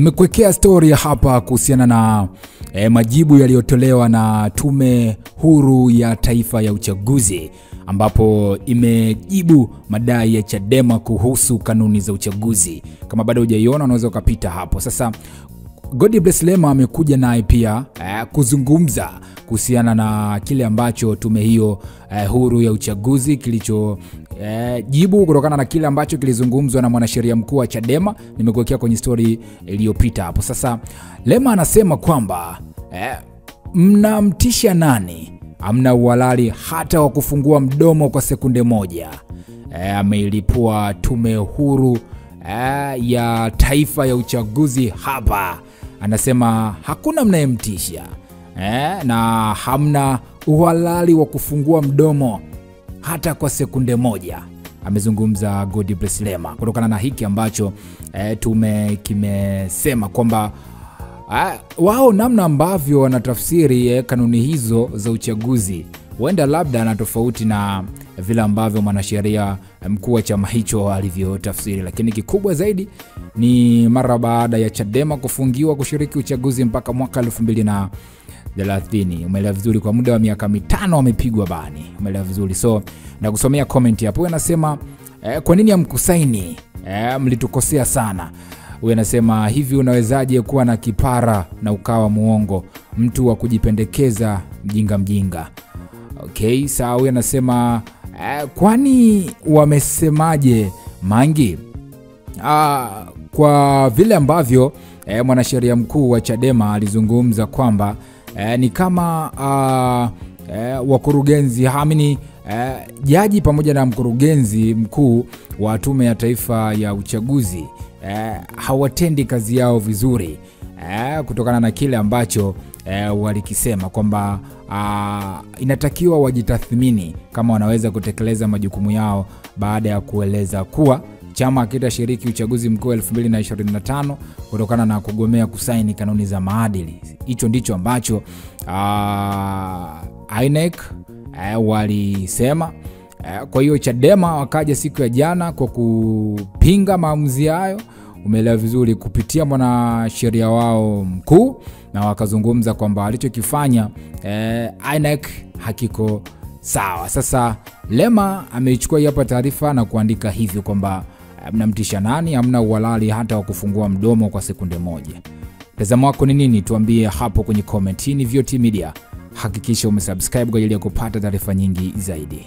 Nimekuwekea story hapa kuhusiana na majibu yaliyotolewa na Tume Huru ya Taifa ya Uchaguzi, ambapo imejibu madai ya Chadema kuhusu kanuni za uchaguzi. Kama bado hujaiona unaweza ukapita hapo. Sasa Godbless Lema amekuja naye pia kuzungumza kuhusiana na kile ambacho tume hiyo huru ya uchaguzi kilicho jibu kutokana na kile ambacho kilizungumzwa na mwanasheria mkuu wa Chadema. Nimekuwekea kwenye story iliyopita hapo. Sasa Lema anasema kwamba mnamtisha nani? Hamna uhalali hata wa kufungua mdomo kwa sekunde moja. Ameilipua tume huru ya taifa ya uchaguzi hapa. Anasema hakuna mnayemtisha na hamna uhalali wa kufungua mdomo hata kwa sekunde moja. Amezungumza Godbless Lema kutokana na hiki ambacho tume kimesema kwamba wao namna ambavyo wanatafsiri kanuni hizo za uchaguzi huenda labda na tofauti na vile ambavyo mwanasheria mkuu wa chama hicho alivyotafsiri, lakini kikubwa zaidi ni mara baada ya Chadema kufungiwa kushiriki uchaguzi mpaka mwaka 2030. Umeelewa vizuri, kwa muda wa miaka 5 wamepigwa bani. Umeelewa vizuri. So na kusomea comment hapo, anasema kwa nini hamkusaini? Mlitukosea sana. Huyu anasema hivi, unawezaje kuwa na kipara na ukawa muongo, mtu wa kujipendekeza, mjinga. Okay, sawa. Huyu anasema kwani wamesemaje Mangi? Kwa vile ambavyo mwanasheria mkuu wa Chadema alizungumza kwamba ni kama wakurugenzi hamini jaji pamoja na mkurugenzi mkuu wa tume ya taifa ya uchaguzi hawatendi kazi yao vizuri, kutokana na kile ambacho walikisema kwamba inatakiwa wajitathmini kama wanaweza kutekeleza majukumu yao baada ya kueleza kuwa chama kitashiriki uchaguzi mkuu 2025 kutokana na kugomea kusaini kanuni za maadili. Hicho ndicho ambacho INEC walisema. Kwa hiyo Chadema wakaja siku ya jana kwa kupinga maamuzi hayo, umeelewa vizuri, kupitia mwanasheria wao mkuu, na wakazungumza kwamba alichokifanya INEC hakiko sawa. Sasa Lema ameichukua hapa taarifa na kuandika hivyo kwamba mnamtisha nani? Hamna uhalali hata wa kufungua mdomo kwa sekunde moja. Tazamo wako ni nini? Tuambie hapo kwenye comment. Hii ni VOT Media. Hakikisha umesubscribe kwa ajili ya kupata taarifa nyingi zaidi.